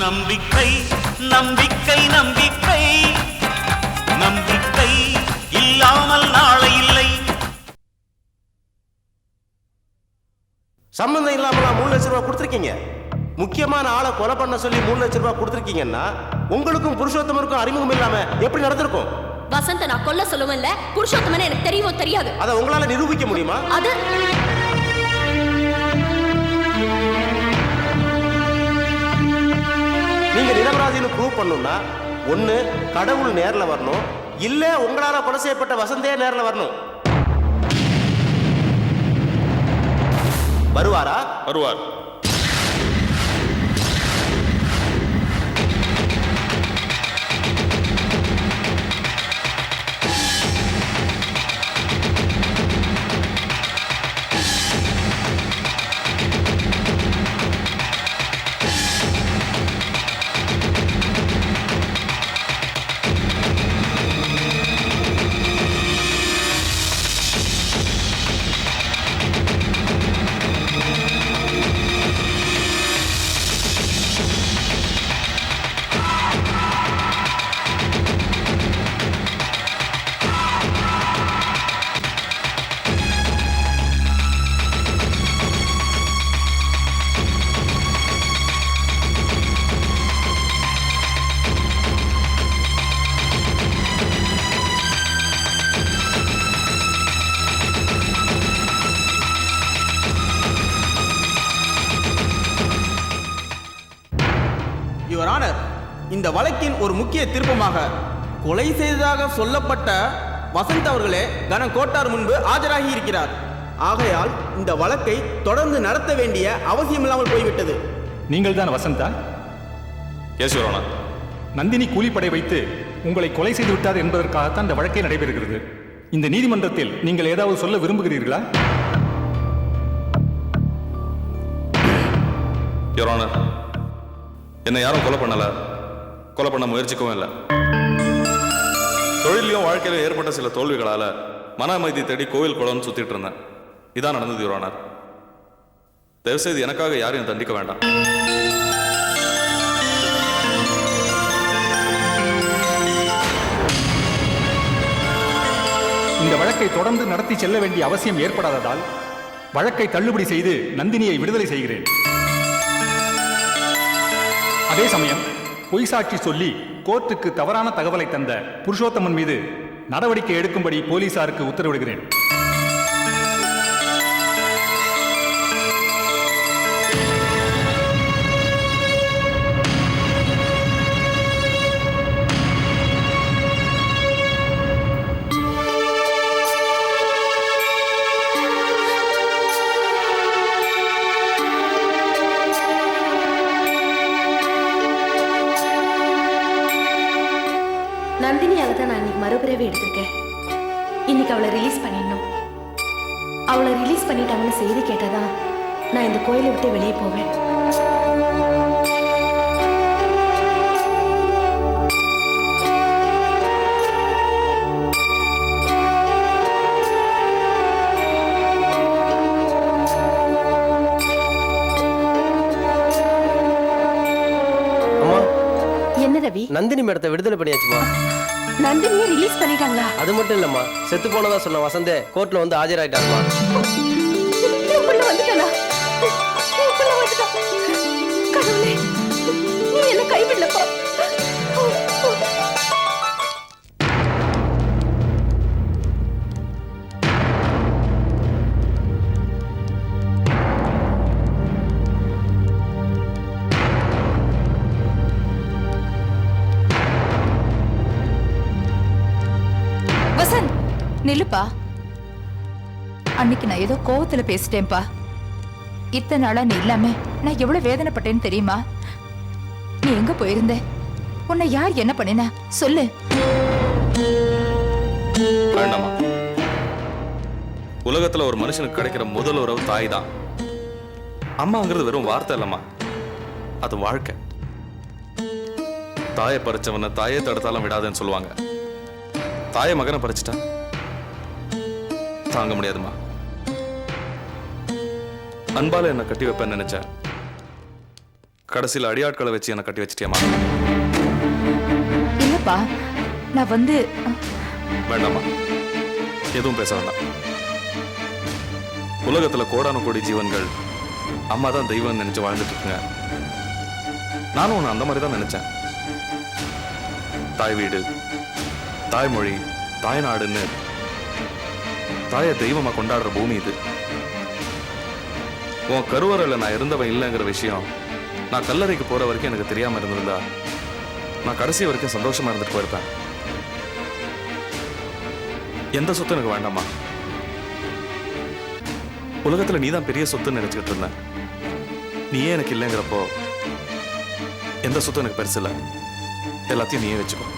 நம்பிக்கை நம்பிக்கை நம்பிக்கை நம்பிக்கை இல்லாமல் நாளை இல்லை. சம்பந்தம் இல்லாம 3 லட்சம் ரூபாய் கொடுத்துருக்கீங்க. முக்கியமான ஆளை கொலை பண்ண சொல்லி 3 லட்சம் ரூபாய் கொடுத்துருக்கீங்கன்னா உங்களுக்கும் புருஷோத்தமருக்கும் அறிமுகம் இல்லாம எப்படி நடந்திருக்கும்? வசந்த நான் கொல்ல சொல்லுவேன்ல, புருஷோத்தமன் எனக்கு தெரியுமோ தெரியாது. அதை உங்களால நிரூபிக்க முடியுமா? அது நீங்க நிரபராதின்னு ப்ரூவ் பண்ணணும்னா ஒண்ணு கடவுள் நேர்ல வரணும், இல்ல உங்களால கொலை செய்யப்பட்ட வசந்தே நேர்ல வரணும். வருவாரா? வருவார். யுவர் ஆனர், இந்த வழக்கின் ஒரு முக்கிய திருப்பமாக கொலை செய்ததாக சொல்லப்பட்ட வசந்த் அவர்களே கன கோட்டார் முன்பு ஆஜராகி இருக்கிறார். ஆகையால் இந்த வழக்கை தொடர்ந்து நடத்த வேண்டிய அவசியமில்லாமல் போய்விட்டது. நீங்கள் தான் Vasantha? Yes your honour. Nandini கூலிப்படை வைத்து உங்களை கொலை செய்து விட்டார் என்பதற்காகத்தான் இந்த வழக்கே நடைபெறுகிறது. இந்த நீதிமன்றத்தில் நீங்கள் ஏதாவது சொல்ல விரும்புகிறீர்களா? யுவர் ஆனர், என்னை யாரும் கொலை பண்ணல, கொலை பண்ண முயற்சிக்கவும் இல்லை. தொழிலையும் வாழ்க்கையிலும் ஏற்பட்ட சில தோல்விகளால மன அமைதி தேடி கோவில் குளம்னு சுத்திட்டு இருந்தேன். இதான் நடந்தது யுவர் ஆனர். தயவுசெய்து எனக்காக யாரையும் தண்டிக்க வேண்டாம். இந்த வழக்கை தொடர்ந்து நடத்தி செல்ல வேண்டிய அவசியம் ஏற்படாததால் வழக்கை தள்ளுபடி செய்து நந்தினியை விடுதலை செய்கிறேன். அதே சமயம் பொய் சாட்சி சொல்லி கோர்ட்டுக்கு தவறான தகவலை தந்த புருஷோத்தமன் மீது நடவடிக்கை எடுக்கும்படி போலீசாருக்கு உத்தரவிடுகிறேன். நந்தினியாக தான் நான் இன்னைக்கு மறுபிறவி எடுத்திருக்கேன். இன்னைக்கு அவளை ரிலீஸ் பண்ணிடணும். அவளை ரிலீஸ் பண்ணிட்டாங்கன்னு செய்தி கேட்டாதான் நான் இந்த கோயிலை விட்டு வெளியே போவேன். என்ன ரவி? நந்தினி மேடத்தை விடுதலை பண்ணியாச்சுமா. நந்தினியை ரிலீஸ் பண்ணிட்டாங்களா? அது மட்டும் இல்லம்மா, செத்து போனதா சொன்ன வசந்தே கோர்ட்ல வந்து ஆஜராயிட்டாருமா. கடவுளே, நீ என்ன கைவிடலப்பா. வசந்த், நில்லுப்பா. அன்னைக்கு நான் ஏதோ கோவத்துல பேசிட்டேன்பா. இத்தனை நாளா நீ இல்லாம நான் எவ்வளவு வேதனைப்பட்டேன்னு தெரியுமா? நீ எங்க போயிருந்த? உன்னை யார் என்ன பண்ணினா சொல்லு. வேண்டாமா, உலகத்துல ஒரு மனுஷனுக்கு கிடைக்கிற முதல் உறவு தாய் தான். அம்மாங்கிறது வெறும் வார்த்தை இல்லம்மா, அது வாழ்க்கை. தாயை பறிச்சவன தாயே தடுத்தாலும் விடாதுன்னு சொல்லுவாங்க. தாயை மகனை பறிச்சிட்டா தாங்க முடியாதுமா. அன்பால என்ன கட்டி வைப்பேன்னு நினைச்சேன், கடைசியில் அடியாட்களை வச்சு என்னை கட்டி வச்சிட்டியம்மா. இல்லப்பா, நான் வந்து வேண்டாம்மா, எதுவும் பேச வேண்டாம். உலகத்துல கோடான கோடி ஜீவன்கள் அம்மா தான் தெய்வம் நினைச்சு வாழ்ந்துட்டு இருக்குங்க. நானும் ஒன்று அந்த மாதிரி தான் நினைச்சேன். தாய் வீடு, தாய்மொழி, தாய்நாடுன்னு தாயை தெய்வமா கொண்டாடுற பூமி இது. உன் கருவறையில் நான் இருந்தவன் இல்லைங்கிற விஷயம் நான் கல்லறைக்கு போற வரைக்கும் எனக்கு தெரியாம இருந்திருந்தா நான் கடைசி வரைக்கும் சந்தோஷமா இருந்துட்டு போயிருப்பேன். எந்த சொத்து எனக்கு வேண்டாமா. உலகத்துல நீதான் பெரிய சொத்துன்னு நினைச்சுக்கிட்டு இருந்த. நீயே எனக்கு இல்லைங்கிறப்போ எந்த சொத்தும் எனக்கு பெருசு இல்லை. எல்லாத்தையும் நீயே வச்சுக்கோ.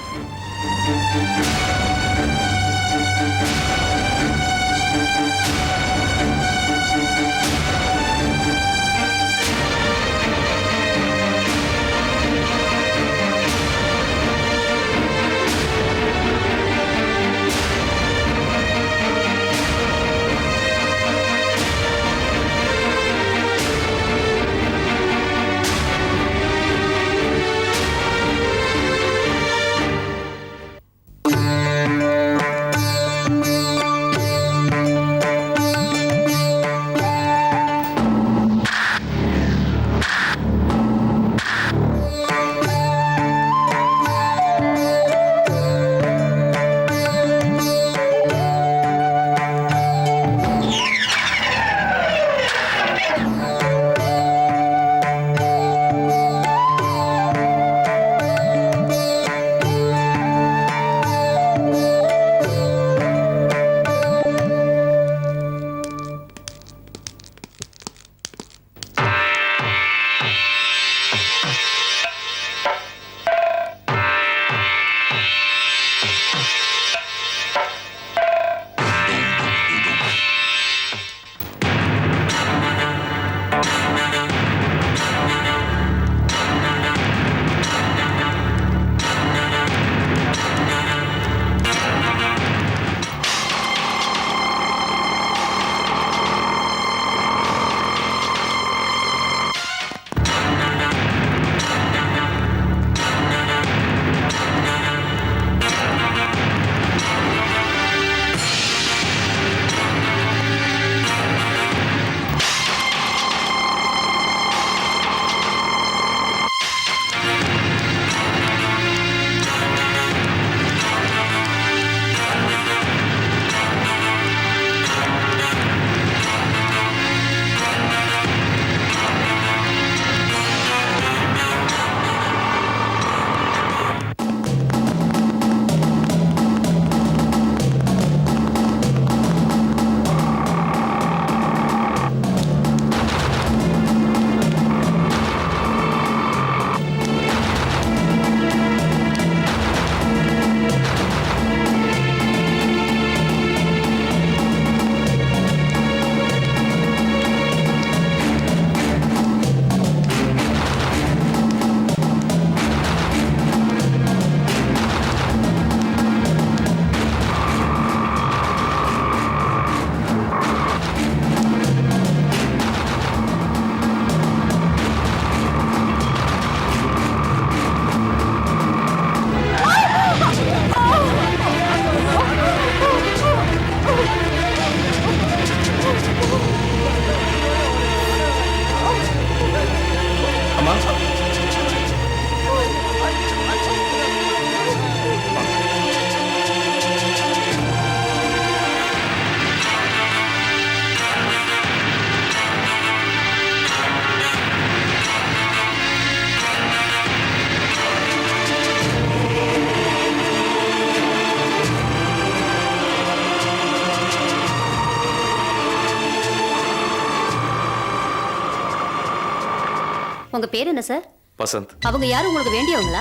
உங்க பேர் என்ன சார்? வசந்த். அவங்க யாரும் உங்களுக்கு வேண்டியவங்களா?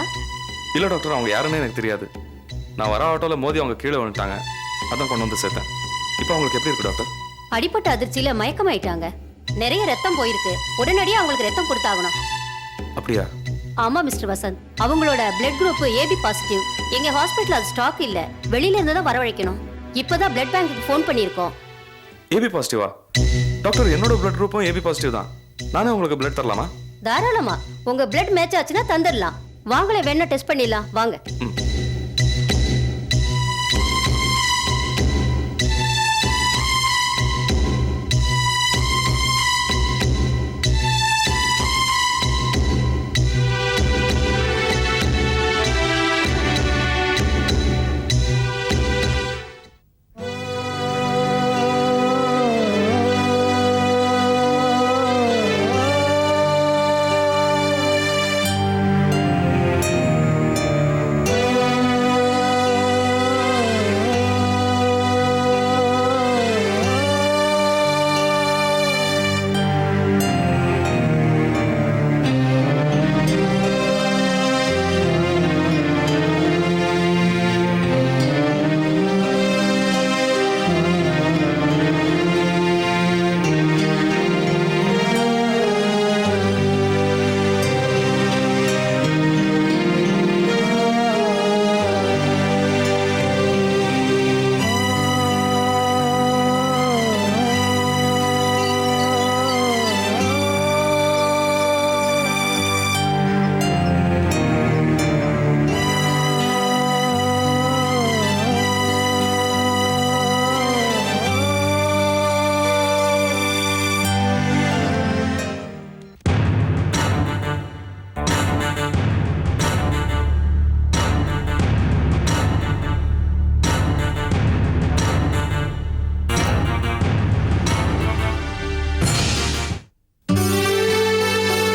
இல்ல டாக்டர், அவங்க யாருன்னு எனக்கு தெரியாது. நான் வர ஆட்டோல மோதி அவங்க கீழே வந்துட்டாங்க, அதான் கொண்டு வந்து சேர்த்தேன். இப்போ அவங்களுக்கு எப்படி இருக்கு டாக்டர்? அடிப்பட்ட அதிர்ச்சியில மயக்கமாயிட்டாங்க. நிறைய ரத்தம் போயிருக்கு. உடனடியாக அவங்களுக்கு ரத்தம் கொடுத்தாகணும். அப்படியா? ஆமா மிஸ்டர் வசந்த், அவங்களோட பிளட் குரூப் ஏபி பாசிட்டிவ். எங்க ஹாஸ்பிட்டல் அது ஸ்டாக் இல்ல, வெளியில இருந்து தான் வரவழைக்கணும். இப்பதான் பிளட் பேங்க்குக்கு ஃபோன் பண்ணியிருக்கோம். ஏபி பாசிட்டிவா? டாக்டர், என்னோட பிளட் குரூப்பும் ஏபி பாசிட்டிவ் தான். நானே உங்களுக்கு பிளட் தரலாமா? தாராளமா உங்க பிளட் மேட்ச் ஆச்சுன்னா தந்துடலாம். வாங்களே வேணா டெஸ்ட் பண்ணிடலாம் வாங்க.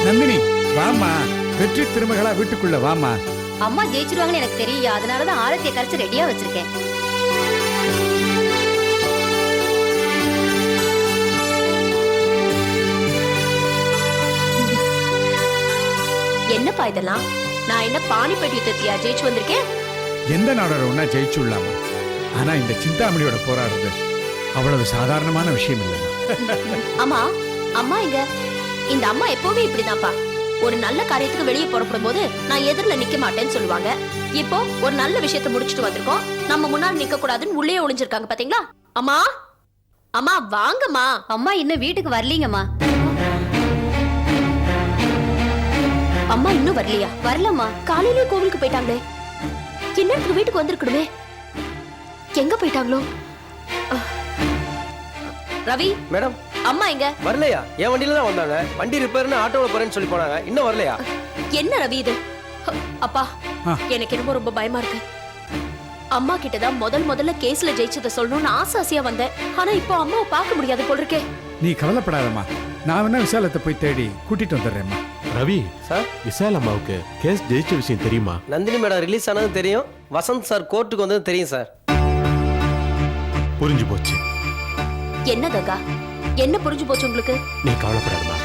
நந்தினி வாமா, வெற்றி திருமகளா வீட்டுக்குள்ள வாமா. அம்மா ஜெயிச்சிருவாங்கன்னு எனக்கு தெரியும், அதனாலதான் ஆரத்தியை கரைச்சு ரெடியா வச்சிருக்கேன். என்னப்பா இதெல்லாம்? நான் என்ன பானிபட் யுத்தத்தையா ஜெயிச்சு வந்திருக்கேன்? எந்த நாடகம்னா ஜெயிச்சுள்ளாமா. ஆனா இந்த சிந்தாமணியோட போராடுறது அவ்வளவு சாதாரணமான விஷயம் இல்லை. அம்மா, அம்மா இங்க. இந்த அம்மா எப்பவுமே இப்படிதான்ப்பா. ஒரு நல்ல காரியத்துக்கு வெளியே புறப்படும் போது நான் எதிரில நிக்க மாட்டேன்னு சொல்லுவாங்க. இப்போ ஒரு நல்ல விஷயத்தை முடிச்சிட்டு வந்திருக்கோம், நம்ம முன்னாடி நிக்க கூடாதுன்னு உள்ளே ஒளிஞ்சிருக்காங்க பாத்தீங்களா? அம்மா, அம்மா வாங்கம்மா. அம்மா இன்னும் வீட்டுக்கு வரலீங்கம்மா. அம்மா இன்னும் வரலையா? வரலம்மா. காலையிலே கோவிலுக்கு போயிட்டாங்களே, இன்னும் வீட்டுக்கு வந்திருக்கணுமே. எங்க போயிட்டாங்களோ? ரவி மேடம், அம்மா எங்க? வரலையா? என் வண்டியில தான் வந்தாங்க. வண்டி ரிப்பேர்னு ஆட்டோல போறேன்னு சொல்லி போனாங்க. இன்னும் வரலையா? என்ன ரவி இது? அப்பா, எனக்கு என்னமோ ரொம்ப பயமா இருக்கு. அம்மா கிட்டதான் முதல்ல கேஸ்ல ஜெயிச்சதை சொல்லணும்னு ஆசையா வந்தேன். ஆனா இப்போ அம்மாவை பார்க்க முடியாது போல் இருக்கே. நீ கவலைப்படாதம்மா, நான் வேணா விசாலத்தை போய் தேடி கூட்டிட்டு வந்துடுறேம்மா. ரவி சார், விசால் அம்மாவுக்கு கேஸ் ஜெயிச்ச விஷயம் தெரியுமா? நந்தினி மேடம் ரிலீஸ் ஆனது தெரியும். வசந்த் சார் கோர்ட்டுக்கு வந்தது தெரியும் சார். புரிஞ்சு போச்சு. என்ன கங்கா, என்ன புரிஞ்சு போச்சு உங்களுக்கு? நீ கவலைப்படாதம்மா,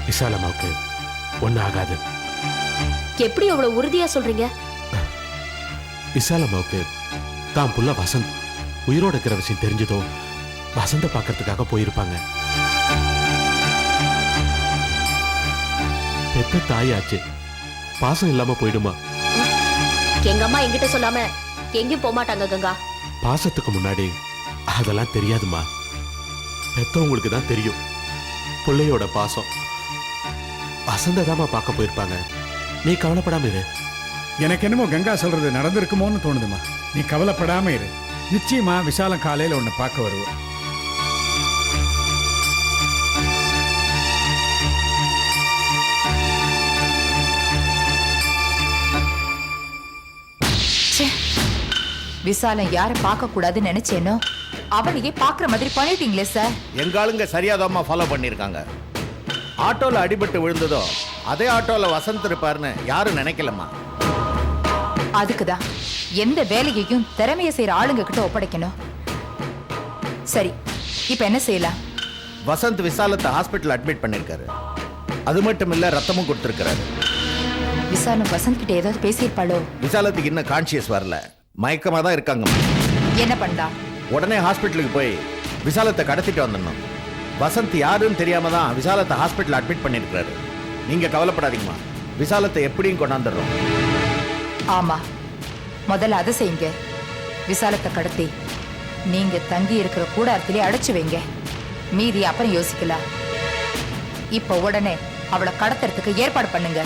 விசால் அம்மாவுக்கு ஒன்னும் ஆகாது. எப்படி அவ்வளவு உறுதியா சொல்றீங்க? விசால் அம்மாவுக்கு தான் புள்ள வசந்த் உயிரோட இருக்கிற விஷயம் தெரிஞ்சதோ வசந்த பார்க்கறதுக்காக போயிருப்பாங்க. பெத்த தாயாச்சு, பாசம் இல்லாம போயிடுமா? எங்க அம்மா என்கிட்ட சொல்லாம எங்கேயும் போக மாட்டாங்க கங்கா. பாசத்துக்கு முன்னாடி அதெல்லாம் தெரியாதுமா. பெத்தவங்களுக்கு தான் தெரியும் பிள்ளையோட பாசம். வசந்ததாமா பார்க்க போயிருப்பாங்க. நீ கவலைப்படாம இரு. எனக்கு என்னமோ கங்கா சொல்றது நடந்திருக்குமோன்னு தோணுதுமா. நீ கவலைப்படாம இரு. நிச்சயமா விசாலம் காலையில உன்னை பார்க்க வருவோம். விசாலம் யார பார்க்க கூடாதுன்னு நினைச்சேனோ அவனையே பாக்குற மாதிரி பண்ணிட்டீங்களே சார். எங்க ஆளுங்க சரியாதாமா ஃபாலோ பண்ணிருக்காங்க. ஆட்டோல அடிபட்டு விழுந்ததோ அதே ஆட்டோல வசந்த் இருப்பாருன்னு யாரும் நினைக்கலமா. அதுக்குதான் எந்த வேலையையும் திறமைய செய்யற ஆளுங்க கிட்ட ஒப்படைக்கணும். சரி, இப்ப என்ன செய்யலாம்? வசந்த் விசாலத்தை ஹாஸ்பிட்டல் அட்மிட் பண்ணிருக்காரு. அது மட்டும் இல்ல, ரத்தமும் கொடுத்திருக்காரு. விசாலம் வசந்த் கிட்ட ஏதாவது பேசியிருப்பாளோ? விசாலத்துக்கு இன்னும் கான்சியஸ் வரல, மயக்கமா தான் இருக்காங்க. என்ன பண்ணலாம்? உடனே ஹாஸ்பிட்டலுக்கு போய் விசாலத்தை கடத்திட்டு வந்துடணும். வசந்த் யாருன்னு தெரியாம தான் விசாலத்தை ஹாஸ்பிட்டல் அட்மிட் பண்ணிருக்காரு. நீங்க கவலைப்படாதீங்கம்மா, விசாலத்தை எப்படியும் கொண்டாந்துடுறோம். ஆமா, முதல்ல அதை செய்யுங்க. விசாலத்தை கடத்தி நீங்க தங்கி இருக்கிற கூடாரத்திலே அடைச்சு வைங்க. மீதி அப்புறம் யோசிக்கலாம். இப்ப உடனே அவளை கடத்துறதுக்கு ஏற்பாடு பண்ணுங்க.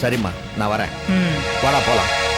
சரிம்மா, நான் வரேன். ம். வாடா போலாம்.